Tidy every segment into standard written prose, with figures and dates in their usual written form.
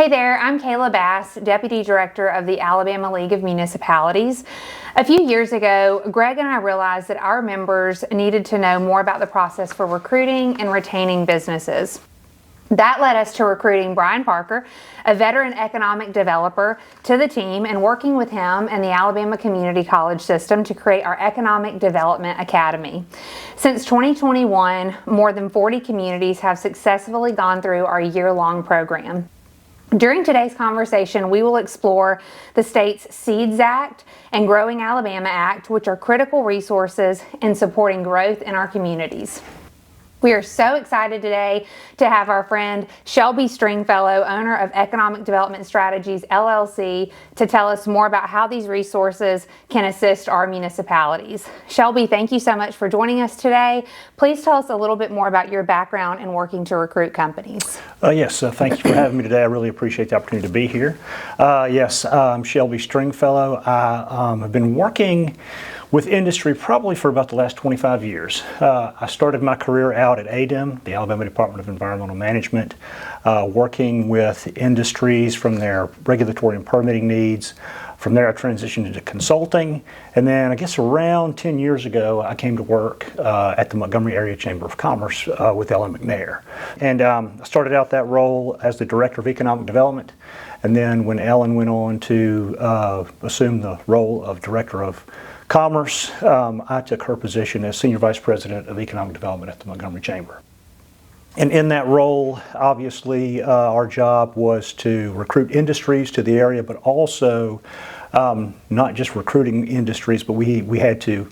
Hey there, I'm Kayla Bass, Deputy Director of the Alabama League of Municipalities. A few years ago, Greg and I realized that our members needed to know more about the process for recruiting and retaining businesses. That led us to recruiting Brian Parker, a veteran economic developer, to the team and working with him and the Alabama Community College system to create our Economic Development Academy. Since 2021, more than 40 communities have successfully gone through our year-long program. During today's conversation, we will explore the state's SEEDS Act and Growing Alabama Act, which are critical resources in supporting growth in our communities. We are so excited today to have our friend Shelby Stringfellow, owner of Economic Development Strategies LLC, to tell us more about how these resources can assist our municipalities. Shelby, thank you so much for joining us today. Please tell us a little bit more about your background in working to recruit companies. Yes, thank you for having me today. I really appreciate the opportunity to be here. I'm Shelby Stringfellow. I have been working with industry probably for about the last 25 years. I started my career out at ALM, the Alabama Department of Environmental Management, working with industries from their regulatory and permitting needs. From there I transitioned into consulting, and then I guess around 10 years ago I came to work at the Montgomery Area Chamber of Commerce with Ellen McNair. And I started out that role as the Director of Economic Development, and then when Ellen went on to assume the role of Director of Commerce, I took her position as Senior Vice President of Economic Development at the Montgomery Chamber. And in that role, obviously, our job was to recruit industries to the area, but also not just recruiting industries, but we had to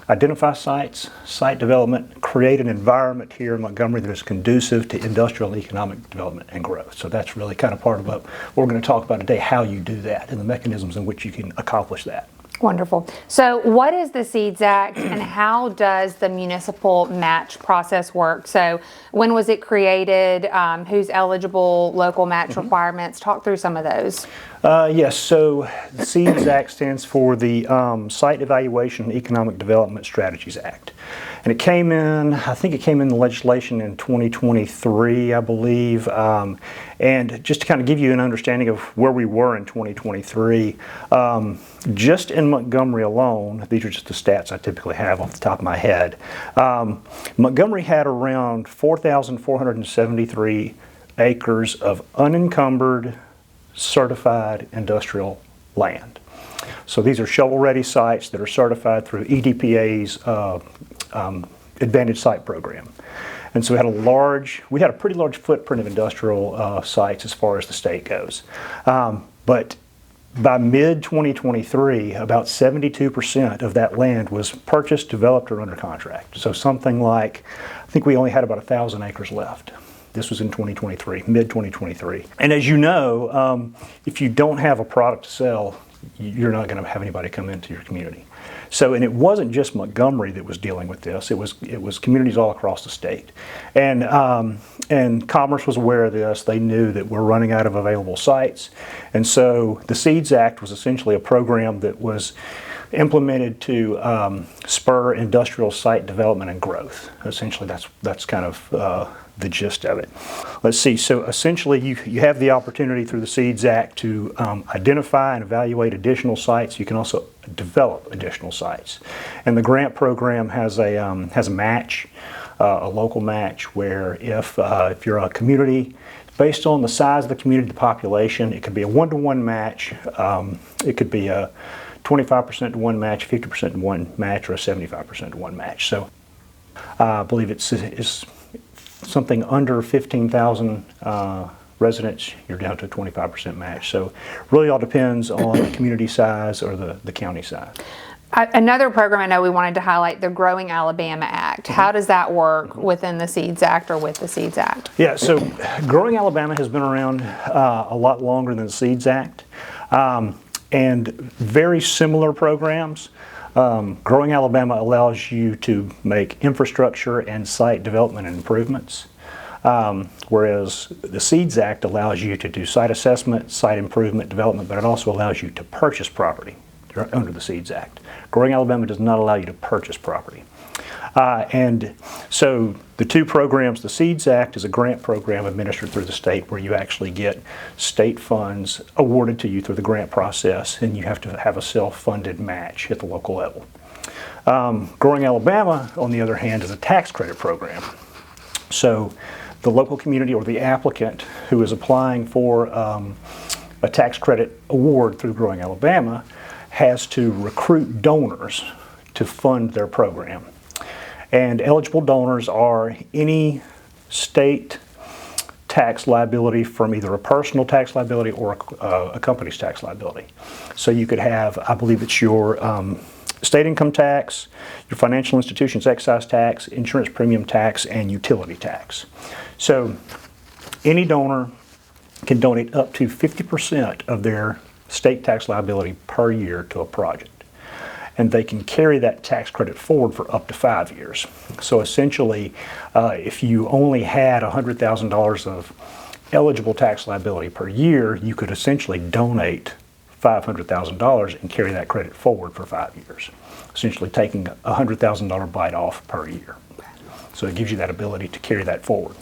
identify sites, site development, create an environment here in Montgomery that is conducive to industrial and economic development and growth. So that's really kind of part of what we're going to talk about today, how you do that and the mechanisms in which you can accomplish that. Wonderful. So what is the SEEDS Act and how does the municipal match process work? So when was it created? Who's eligible? Local match requirements? Talk through some of those. Yes, so the SEEDS Act stands for the Site Evaluation and Economic Development Strategies Act. And it came in, I think it came in the legislation in 2023, I believe. And just to kind of give you an understanding of where we were in 2023, just in Montgomery alone, these are just the stats I typically have off the top of my head, Montgomery had around 4,473 acres of unencumbered, certified industrial land. So these are shovel-ready sites that are certified through EDPA's Advantage Site Program. And so we had a pretty large footprint of industrial sites as far as the state goes. But by mid-2023, about 72% of that land was purchased, developed, or under contract. So something like, I think we only had about 1,000 acres left. This was in 2023, mid-2023. And as you know, if you don't have a product to sell, you're not going to have anybody come into your community. So, and it wasn't just Montgomery that was dealing with this. It was communities all across the state. And Commerce was aware of this. They knew that we're running out of available sites. And so the SEEDS Act was essentially a program that was implemented to spur industrial site development and growth. Essentially, that's kind of the gist of it. Let's see, so essentially you have the opportunity through the SEEDS Act to identify and evaluate additional sites. You can also develop additional sites. And the grant program has a match, a local match, where if you're a community, based on the size of the community, the population, it could be a 1-to-1 match, it could be a 25% to 1 match, 50% to 1 match, or a 75% to 1 match. So I believe it's something under 15,000 residents, you're down to a 25% match. So really all depends on the community size or the county size. Another program I know we wanted to highlight, the Growing Alabama Act. How does that work within the SEEDS Act or with the SEEDS Act? Yeah, so Growing Alabama has been around a lot longer than the SEEDS Act. And very similar programs. Growing Alabama allows you to make infrastructure and site development and improvements, whereas the SEEDS Act allows you to do site assessment, site improvement, development, but it also allows you to purchase property under the SEEDS Act. Growing Alabama does not allow you to purchase property. And so the two programs, the SEEDS Act is a grant program administered through the state where you actually get state funds awarded to you through the grant process, and you have to have a self-funded match at the local level. Growing Alabama, on the other hand, is a tax credit program. So the local community or the applicant who is applying for a tax credit award through Growing Alabama has to recruit donors to fund their program. And eligible donors are any state tax liability from either a personal tax liability or a company's tax liability. So you could have, I believe it's your state income tax, your financial institutions excise tax, insurance premium tax, and utility tax. So any donor can donate up to 50% of their state tax liability per year to a project. And they can carry that tax credit forward for up to 5 years. So essentially, if you only had $100,000 of eligible tax liability per year, you could essentially donate $500,000 and carry that credit forward for 5 years, essentially taking a $100,000 bite off per year. So it gives you that ability to carry that forward.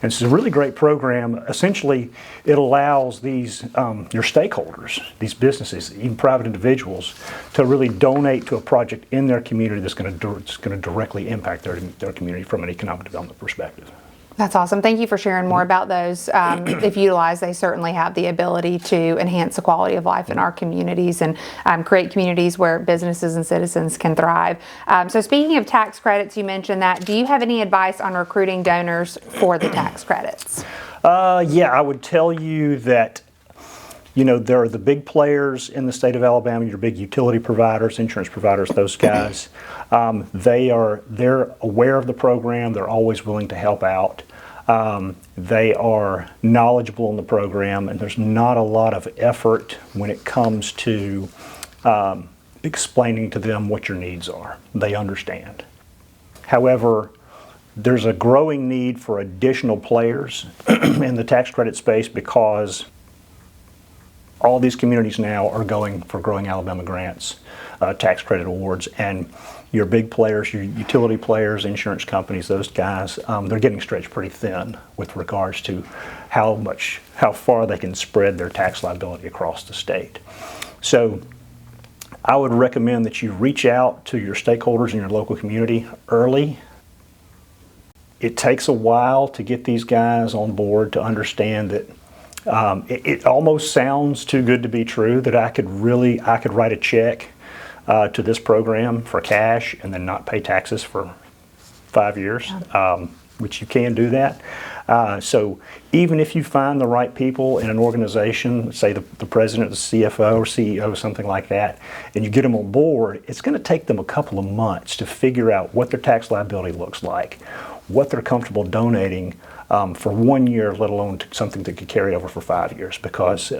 And it's a really great program. Essentially, it allows these, your stakeholders, these businesses, even private individuals, to really donate to a project in their community that's going to directly impact their community from an economic development perspective. That's awesome. Thank you for sharing more about those. If utilized, they certainly have the ability to enhance the quality of life in our communities and create communities where businesses and citizens can thrive. So speaking of tax credits, you mentioned that. Do you have any advice on recruiting donors for the tax credits? Yeah, I would tell you that there are the big players in the state of Alabama, your big utility providers, insurance providers, those guys. They're aware of the program. They're always willing to help out. They are knowledgeable in the program, and there's not a lot of effort when it comes to explaining to them what your needs are. They understand. However, there's a growing need for additional players in the tax credit space because all these communities now are going for Growing Alabama grants, tax credit awards, and your big players, your utility players, insurance companies, those guys, they're getting stretched pretty thin with regards to how far they can spread their tax liability across the state. So I would recommend that you reach out to your stakeholders in your local community early. It takes a while to get these guys on board to understand that it almost sounds too good to be true that I could write a check to this program for cash and then not pay taxes for 5 years, which you can do that. So even if you find the right people in an organization, say the president, the CFO or CEO, something like that, and you get them on board, it's going to take them a couple of months to figure out what their tax liability looks like, what they're comfortable donating for 1 year, let alone something that could carry over for 5 years, because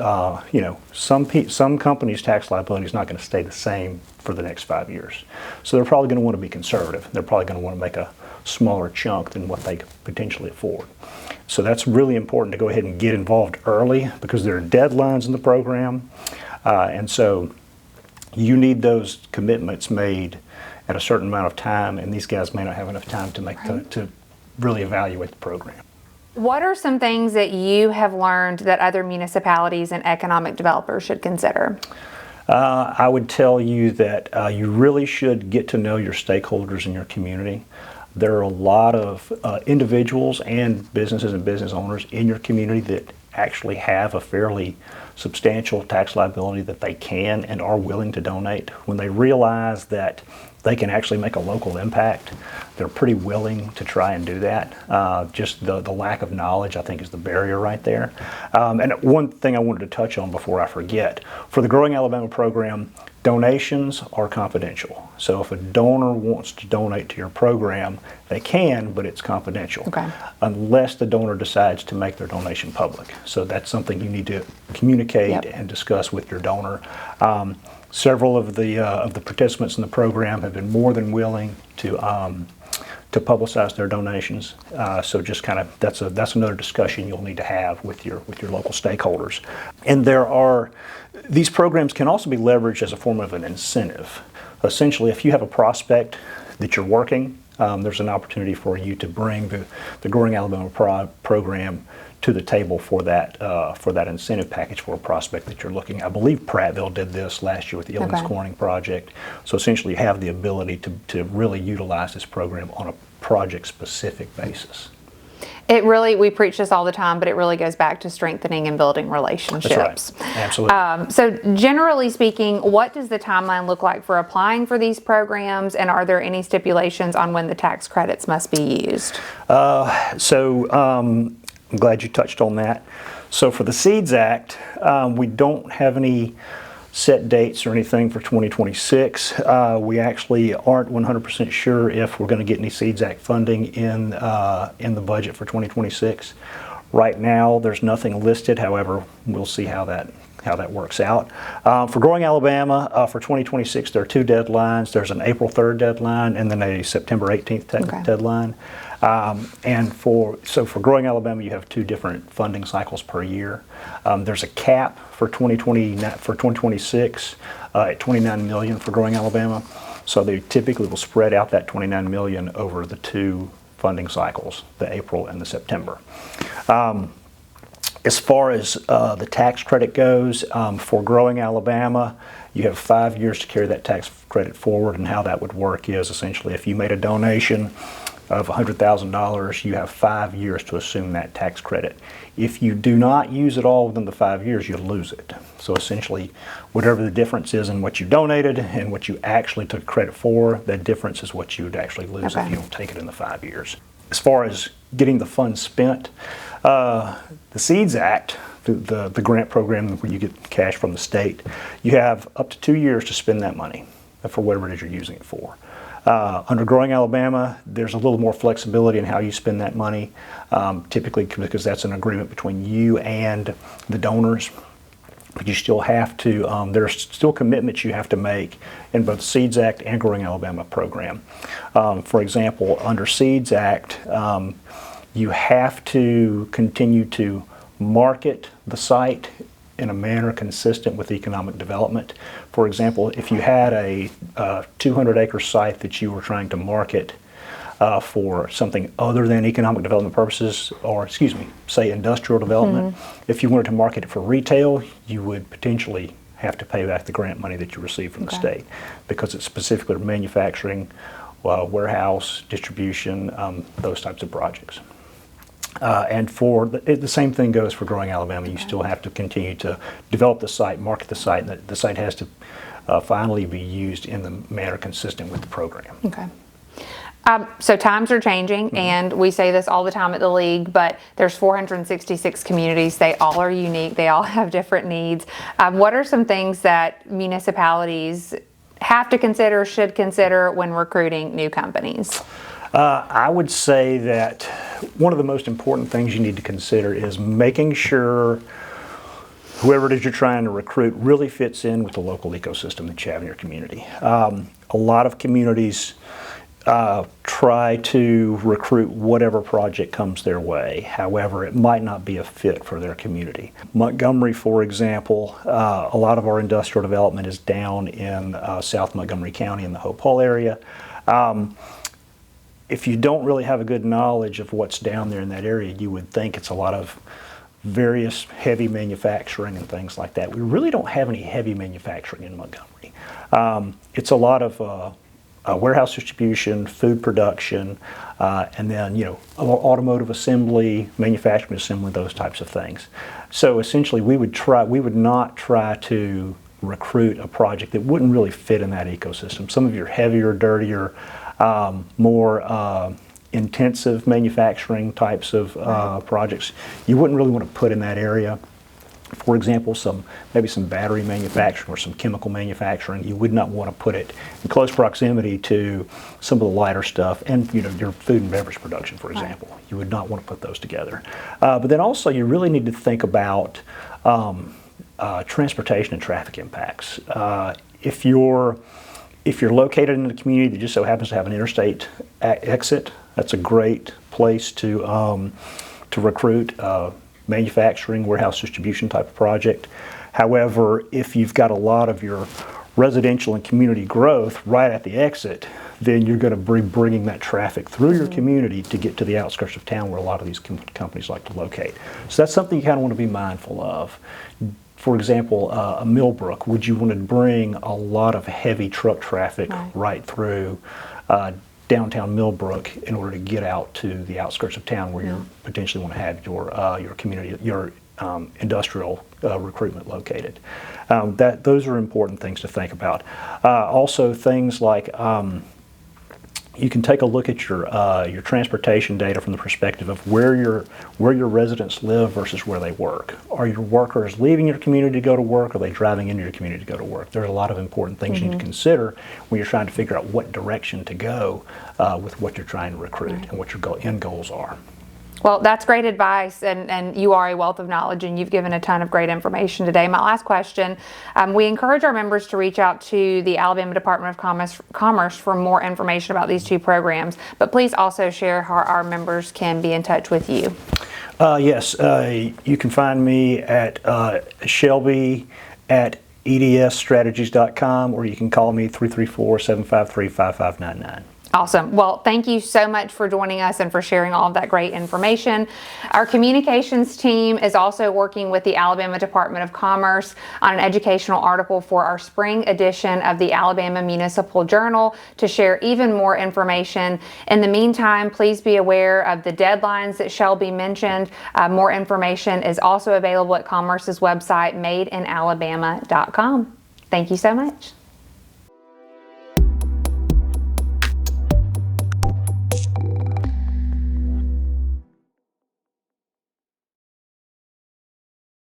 some companies' tax liability is not going to stay the same for the next 5 years. So they're probably going to want to be conservative. They're probably going to want to make a smaller chunk than what they could potentially afford. So that's really important to go ahead and get involved early because there are deadlines in the program, and so you need those commitments made at a certain amount of time, and these guys may not have enough time to make to really evaluate the program. What are some things that you have learned that other municipalities and economic developers should consider? I would tell you that you really should get to know your stakeholders in your community. There are a lot of individuals and businesses and business owners in your community that actually have a fairly substantial tax liability that they can and are willing to donate. When they realize that they can actually make a local impact, they're pretty willing to try and do that. Just the lack of knowledge, I think, is the barrier right there. And one thing I wanted to touch on before I forget, for the Growing Alabama program, donations are confidential. So if a donor wants to donate to your program, they can, but it's confidential. Okay. Unless the donor decides to make their donation public. So that's something you need to communicate and discuss with your donor. Several of the participants in the program have been more than willing to publicize their donations. So just kind of that's another discussion you'll need to have with your local stakeholders. And these programs can also be leveraged as a form of an incentive. Essentially, if you have a prospect that you're working there's an opportunity for you to bring the Growing Alabama program to the table for that incentive package for a prospect that you're looking at. I believe Prattville did this last year with the Illinois Corning project. So essentially you have the ability to really utilize this program on a project-specific basis. It really, we preach this all the time, but it really goes back to strengthening and building relationships. That's right. Absolutely. So generally speaking, what does the timeline look like for applying for these programs, and are there any stipulations on when the tax credits must be used? I'm glad you touched on that. So for the SEEDS Act, we don't have any set dates or anything for 2026. We actually aren't 100% sure if we're going to get any SEEDS Act funding in the budget for 2026. Right now, there's nothing listed. However, we'll see how that works out. For Growing Alabama, for 2026, there are two deadlines. There's an April 3rd deadline and then a September 18th deadline. And for Growing Alabama, you have two different funding cycles per year. There's a cap for 2026 at $29 million for Growing Alabama. So they typically will spread out that $29 million over the two funding cycles, the April and the September. As far as the tax credit goes, for Growing Alabama, you have 5 years to carry that tax credit forward, and how that would work is essentially if you made a donation of $100,000, you have 5 years to assume that tax credit. If you do not use it all within the 5 years, you'll lose it. So essentially, whatever the difference is in what you donated and what you actually took credit for, that difference is what you would actually lose if you don't take it in the 5 years. As far as getting the funds spent, the SEEDS Act, the grant program where you get cash from the state, you have up to 2 years to spend that money for whatever it is you're using it for. Under Growing Alabama, there's a little more flexibility in how you spend that money, typically because that's an agreement between you and the donors. But you still have to, there's still commitments you have to make in both SEEDS Act and Growing Alabama program. For example, under SEEDS Act, you have to continue to market the site in a manner consistent with economic development. For example, if you had a 200-acre site that you were trying to market for something other than economic development purposes, or say industrial development, if you wanted to market it for retail, you would potentially have to pay back the grant money that you received from the state, because it's specifically manufacturing, warehouse, distribution, those types of projects. And for the same thing goes for Growing Alabama. You still have to continue to develop the site, market the site, and the site has to finally be used in the manner consistent with the program. Okay. So times are changing, and we say this all the time at the league, but there's 466 communities. They all are unique. They all have different needs. What are some things that municipalities have to consider, should consider when recruiting new companies? I would say that one of the most important things you need to consider is making sure whoever it is you're trying to recruit really fits in with the local ecosystem that you have in your community. A lot of communities try to recruit whatever project comes their way. However, it might not be a fit for their community. Montgomery, for example, a lot of our industrial development is down in South Montgomery County in the Hope Hall area. If you don't really have a good knowledge of what's down there in that area, you would think it's a lot of various heavy manufacturing and things like that. We really don't have any heavy manufacturing in Montgomery. It's a lot of warehouse distribution, food production, and then automotive assembly, manufacturing assembly, those types of things. So essentially, we would not try to recruit a project that wouldn't really fit in that ecosystem. Some of your heavier, dirtier, more intensive manufacturing types of projects, you wouldn't really want to put in that area. For example, maybe some battery manufacturing or some chemical manufacturing, you would not want to put it in close proximity to some of the lighter stuff, and your food and beverage production, for example. You would not want to put those together. But then also, you really need to think about transportation and traffic impacts. If you're located in a community that just so happens to have an interstate exit, that's a great place to recruit manufacturing, warehouse distribution type of project. However, if you've got a lot of your residential and community growth right at the exit, then you're going to be bringing that traffic through your community to get to the outskirts of town where a lot of these companies like to locate. So that's something you kind of want to be mindful of. For example, a Millbrook, would you want to bring a lot of heavy truck traffic right through downtown Millbrook in order to get out to the outskirts of town where you potentially want to have your community, your industrial recruitment located? Those are important things to think about. Also, things like you can take a look at your transportation data from the perspective of where your residents live versus where they work. Are your workers leaving your community to go to work? Or are they driving into your community to go to work? There are a lot of important things you need to consider when you're trying to figure out what direction to go with what you're trying to recruit and what your end goals are. Well, that's great advice, and you are a wealth of knowledge, and you've given a ton of great information today. My last question, we encourage our members to reach out to the Alabama Department of Commerce for more information about these two programs, but please also share how our members can be in touch with you. Yes, you can find me at Shelby at edsstrategies.com, or you can call me 334-753-5599. Awesome. Well, thank you so much for joining us and for sharing all of that great information. Our communications team is also working with the Alabama Department of Commerce on an educational article for our spring edition of the Alabama Municipal Journal to share even more information. In the meantime, please be aware of the deadlines that Shelby mentioned. More information is also available at Commerce's website, madeinalabama.com. Thank you so much.